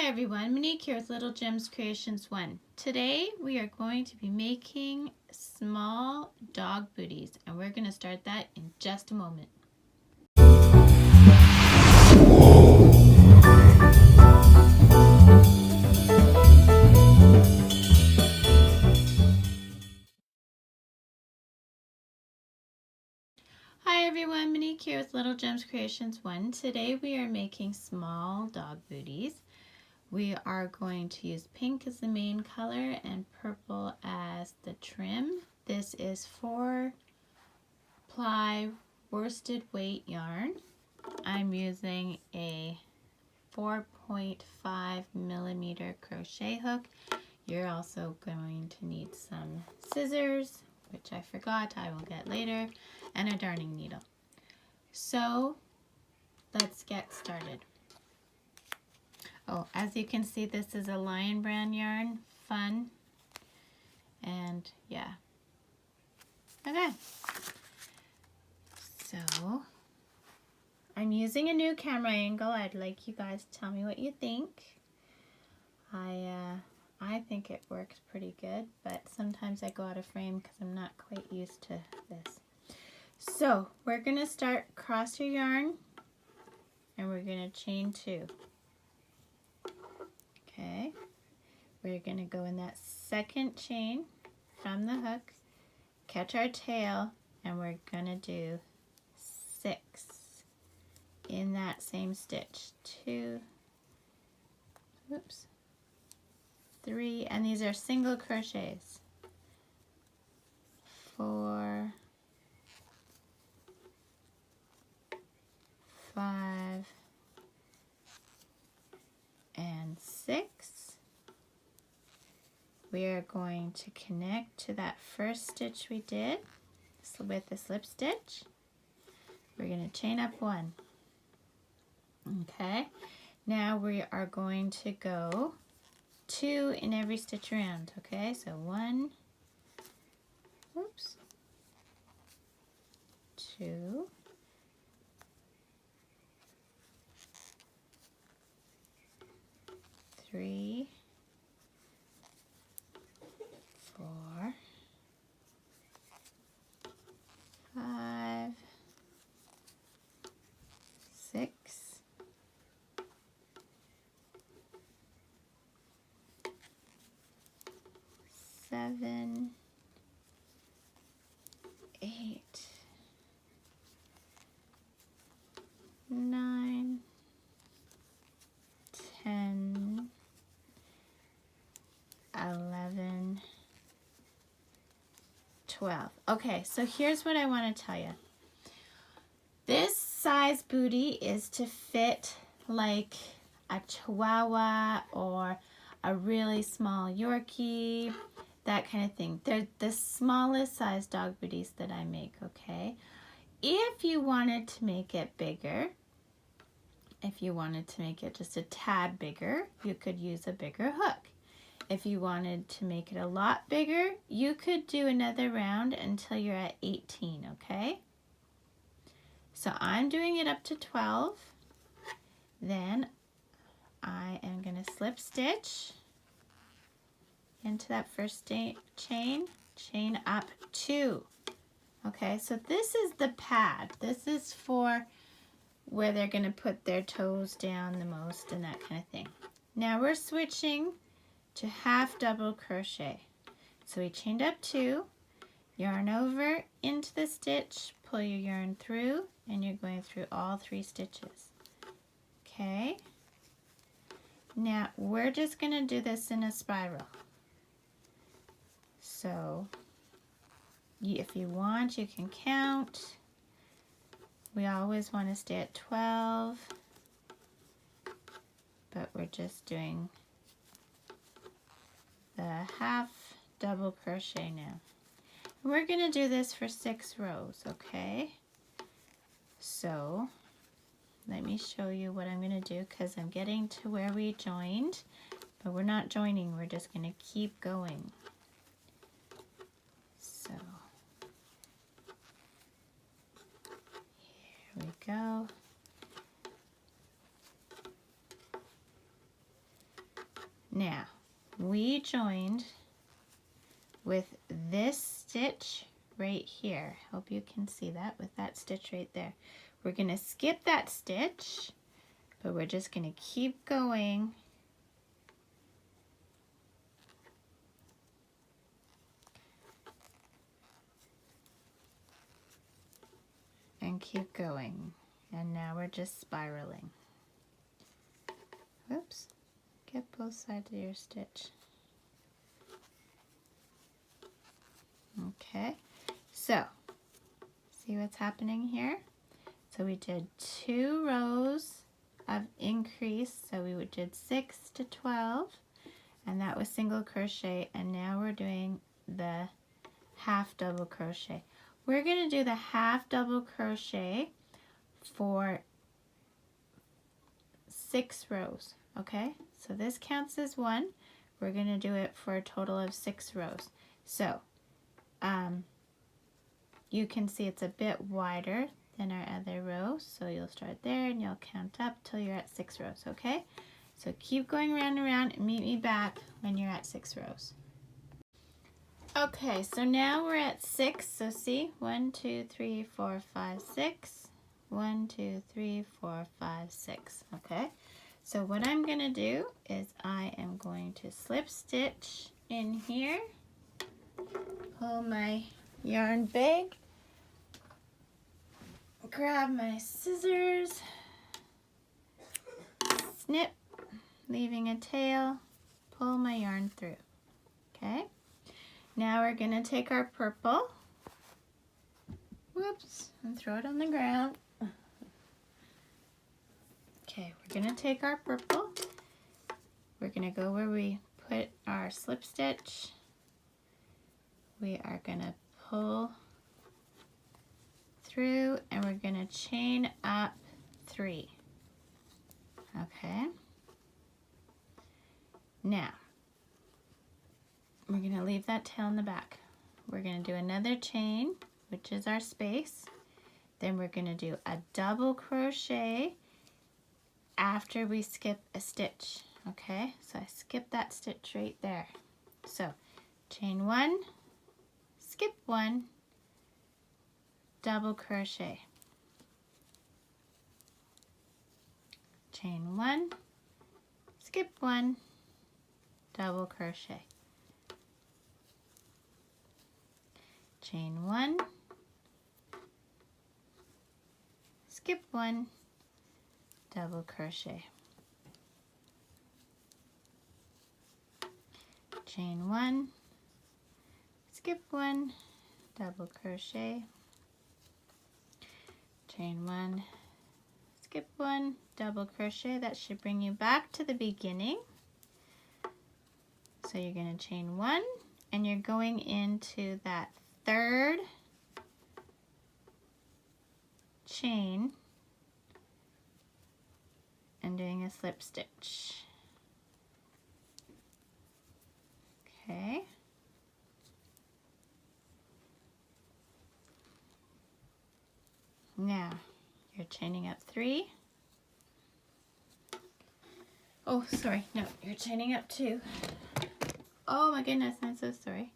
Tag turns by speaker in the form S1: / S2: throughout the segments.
S1: everyone, Monique here with Little Gems Creations 1. Today we are going to be making small dog booties, and we're going to start that in just a moment. Hi everyone, Monique here with Little Gems Creations 1. Today we are making small dog booties. We are going to use pink as the main color and purple as the trim. This is 4-ply worsted weight yarn. I'm using a 4.5 millimeter crochet hook. You're also going to need some scissors, which I forgot, I will get later, and a darning needle. So let's get started. Oh, as you can see, this is a Lion Brand yarn, fun, and yeah. Okay, so I'm using a new camera angle. I'd like you guys to tell me what you think. I think it works pretty good, but sometimes I go out of frame because I'm not quite used to this. So we're going to start cross your yarn, and we're going to chain 2. Okay, we're going to go in that second chain from the hook, catch our tail, and we're going to do 6 in that same stitch. 2, oops, 3, and these are single crochets. 4, 5, and 6. We are going to connect to that first stitch we did with the slip stitch. We're going to chain up 1. Okay, now we are going to go 2 in every stitch around. Okay, so 1, oops, 2, 3, 4, 5, 6, 7, 8, 9, 10, 11, 12. Okay, so here's what I want to tell you. This size booty is to fit like a Chihuahua or a really small Yorkie, that kind of thing. They're the smallest size dog booties that I make, okay? If you wanted to make it bigger, if you wanted to make it just a tad bigger, you could use a bigger hook. If you wanted to make it a lot bigger, you could do another round until you're at 18, okay? So I'm doing it up to 12. Then I am going to slip stitch into that first chain, chain up 2. Okay, so this is the pad. This is for where they're going to put their toes down the most and that kind of thing. Now we're switching to half double crochet. So we chained up 2, yarn over into the stitch, pull your yarn through, and you're going through all 3 stitches. Okay, now we're just going to do this in a spiral. So if you want, you can count. We always want to stay at 12, but we're just doing the half double crochet now. We're going to do this for 6 rows, okay? So let me show you what I'm going to do, because I'm getting to where we joined, but we're not joining, we're just going to keep going. So here we go. Now, we joined with this stitch right here. Hope you can see that with that stitch right there. We're going to skip that stitch, but we're just going to keep going and keep going. And now we're just spiraling. Oops, get both sides of your stitch. Okay, so see what's happening here? So we did 2 rows of increase, so we did 6 to 12, and that was single crochet, and now we're doing the half double crochet. We're going to do the half double crochet for 6 rows, okay? So this counts as 1. We're going to do it for a total of 6 rows. So you can see it's a bit wider than our other row, so you'll start there and you'll count up till you're at 6 rows, okay? So keep going round and round and meet me back when you're at 6 rows. Okay, so now we're at 6, so see, 1, 2, 3, 4, 5, 6. 1, 2, 3, 4, 5, 6, okay? So what I'm going to do is I am going to slip stitch in here, pull my yarn bag, grab my scissors, snip, leaving a tail, pull my yarn through, okay? Now we're going to take our purple, whoops, and throw it on the ground. Okay, we're going to take our purple, we're going to go where we put our slip stitch, we are going to pull through and we're going to chain up 3. Okay. Now, we're going to leave that tail in the back. We're going to do another chain, which is our space. Then we're going to do a double crochet after we skip a stitch. Okay, so I skip that stitch right there. So, chain 1, skip 1, double crochet, chain 1, skip 1, double crochet, chain 1, skip 1, double crochet, chain 1, skip 1, double crochet, chain 1, skip 1, double crochet. That should bring you back to the beginning. So you're going to chain 1 and you're going into that 3rd chain and doing a slip stitch. Okay. Now you're chaining up 3. Oh, sorry, no, you're chaining up 2. Oh my goodness, I'm so sorry.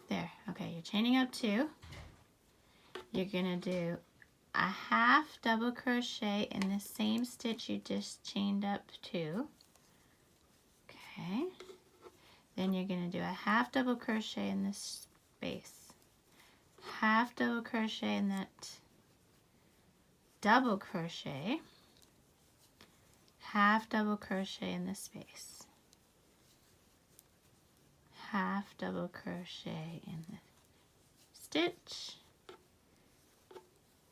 S1: There, okay, you're chaining up 2. You're gonna do a half double crochet in the same stitch you just chained up 2. Okay. Then you're gonna do a half double crochet in this space. Half double crochet in that double crochet. Half double crochet in the space. Half double crochet in the stitch,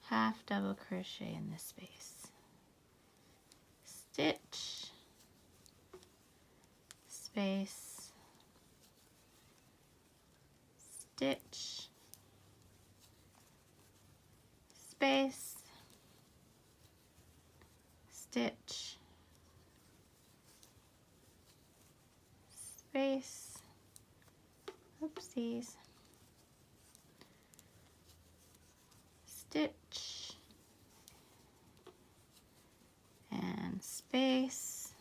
S1: half double crochet in the space, stitch, space, stitch, space, stitch, space, oopsies, stitch, and space,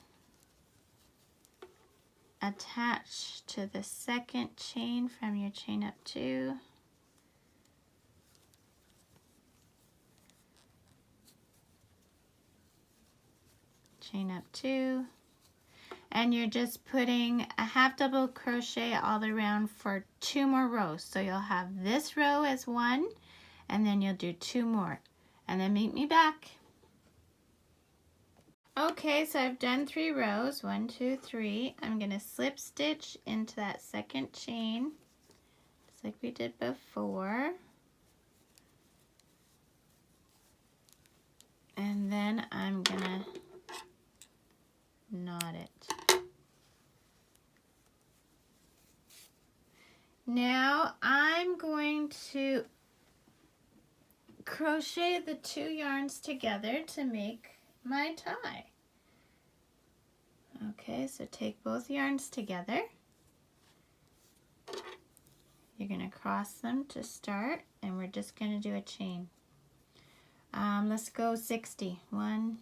S1: attach to the second chain from your chain up 2. Chain up 2. And you're just putting a half double crochet all around for 2 more rows. So you'll have this row as 1, and then you'll do 2 more, and then meet me back. Okay, so I've done 3 rows, 1, 2, 3. I'm gonna slip stitch into that second chain, just like we did before. And then I'm gonna knot it. Now I'm going to crochet the 2 yarns together to make my tie. Okay, so take both yarns together. You're going to cross them to start, and we're just going to do a chain. Let's go 60. 1,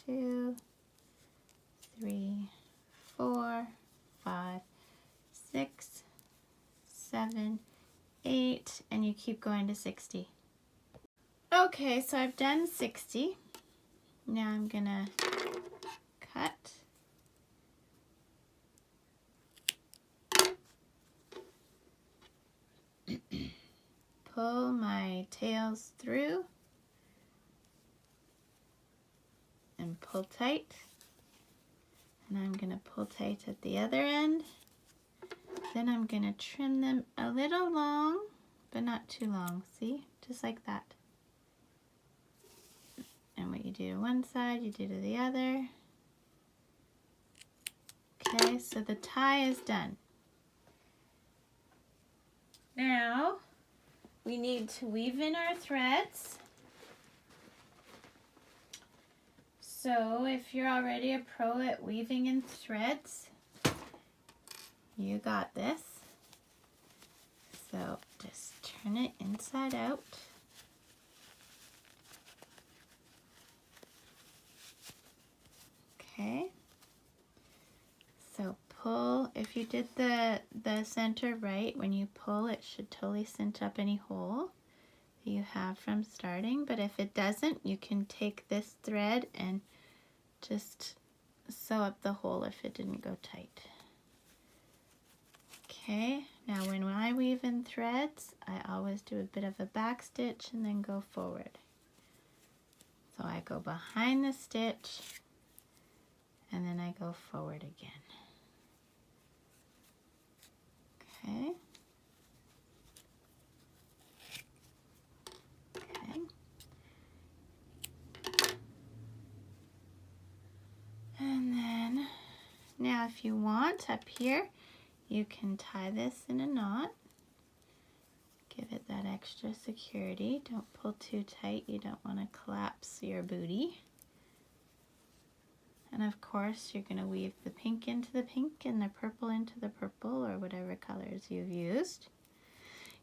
S1: 2, 3, 4, 5, 6, 7, 8, and you keep going to 60. Okay, so I've done 60. Now I'm gonna cut. Pull my tails through and pull tight. And I'm gonna pull tight at the other end. Then I'm gonna trim them a little long, but not too long. See? Just like that. And what you do to one side, you do to the other. Okay, so the tie is done. Now, we need to weave in our threads. So if you're already a pro at weaving in threads, you got this. So just turn it inside out. Okay. So pull, if you did the center right, when you pull it should totally cinch up any hole that you have from starting, but if it doesn't, you can take this thread and just sew up the hole if it didn't go tight. Okay, now when I weave in threads, I always do a bit of a back stitch and then go forward. So I go behind the stitch and then I go forward again. Okay. Okay. And then, now if you want, up here, you can tie this in a knot. Give it that extra security. Don't pull too tight. You don't want to collapse your booty. And of course, you're going to weave the pink into the pink and the purple into the purple, or whatever colors you've used.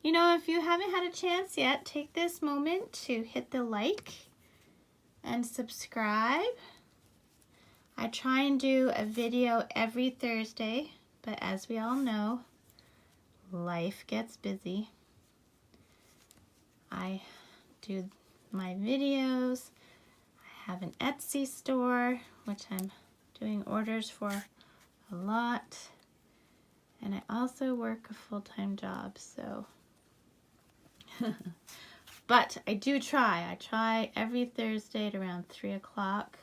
S1: You know, if you haven't had a chance yet, take this moment to hit the like and subscribe. I try and do a video every Thursday, but as we all know, life gets busy. I do my videos. I have an Etsy store, which I'm doing orders for a lot. And I also work a full-time job, so. But I do try. I try every Thursday at around 3 o'clock.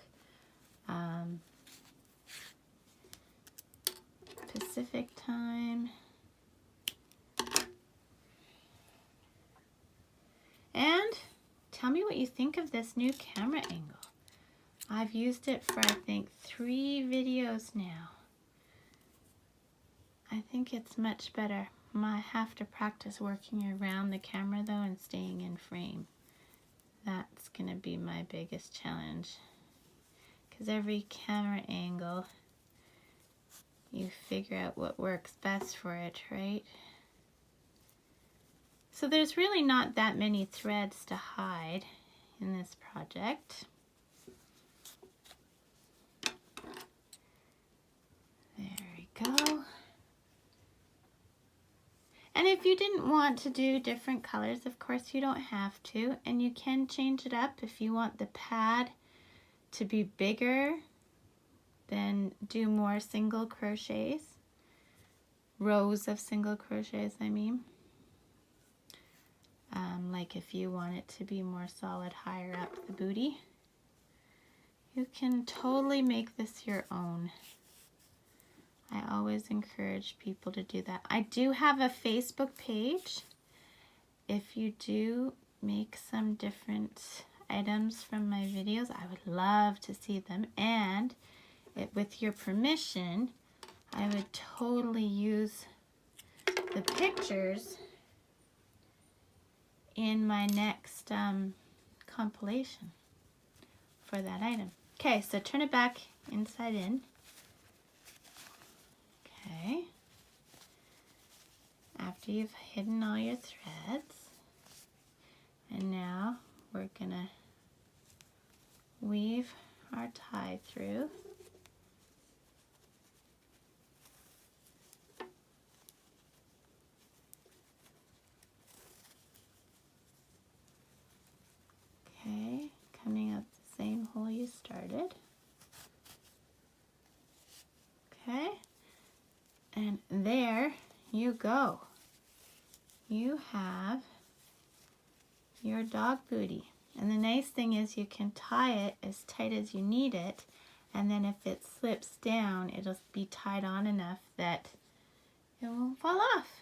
S1: Pacific time. And tell me what you think of this new camera angle. I've used it for, I think, 3 videos now. I think it's much better. I have to practice working around the camera though and staying in frame. That's gonna be my biggest challenge. Because every camera angle, you figure out what works best for it, right? So there's really not that many threads to hide in this project. There we go. if you didn't want to do different colors, of course you don't have to, and you can change it up if you want the pad to be bigger, then do more single crochets, rows of single crochets I mean. Like if you want it to be more solid higher up the booty, you can totally make this your own. I always encourage people to do that. I do have a Facebook page. If you do make some different items from my videos, I would love to see them, and with your permission, I would totally use the pictures in my next compilation for that item. Okay, so turn it back inside in. Okay. After you've hidden all your threads, and now we're gonna weave our tie through. Okay, coming up the same hole you started. Okay, and there you go. You have your dog booty. And the nice thing is you can tie it as tight as you need it, and then if it slips down, it'll be tied on enough that it won't fall off.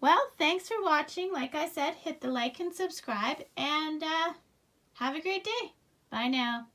S1: Well, thanks for watching. Like I said, hit the like and subscribe, and have a great day. Bye now.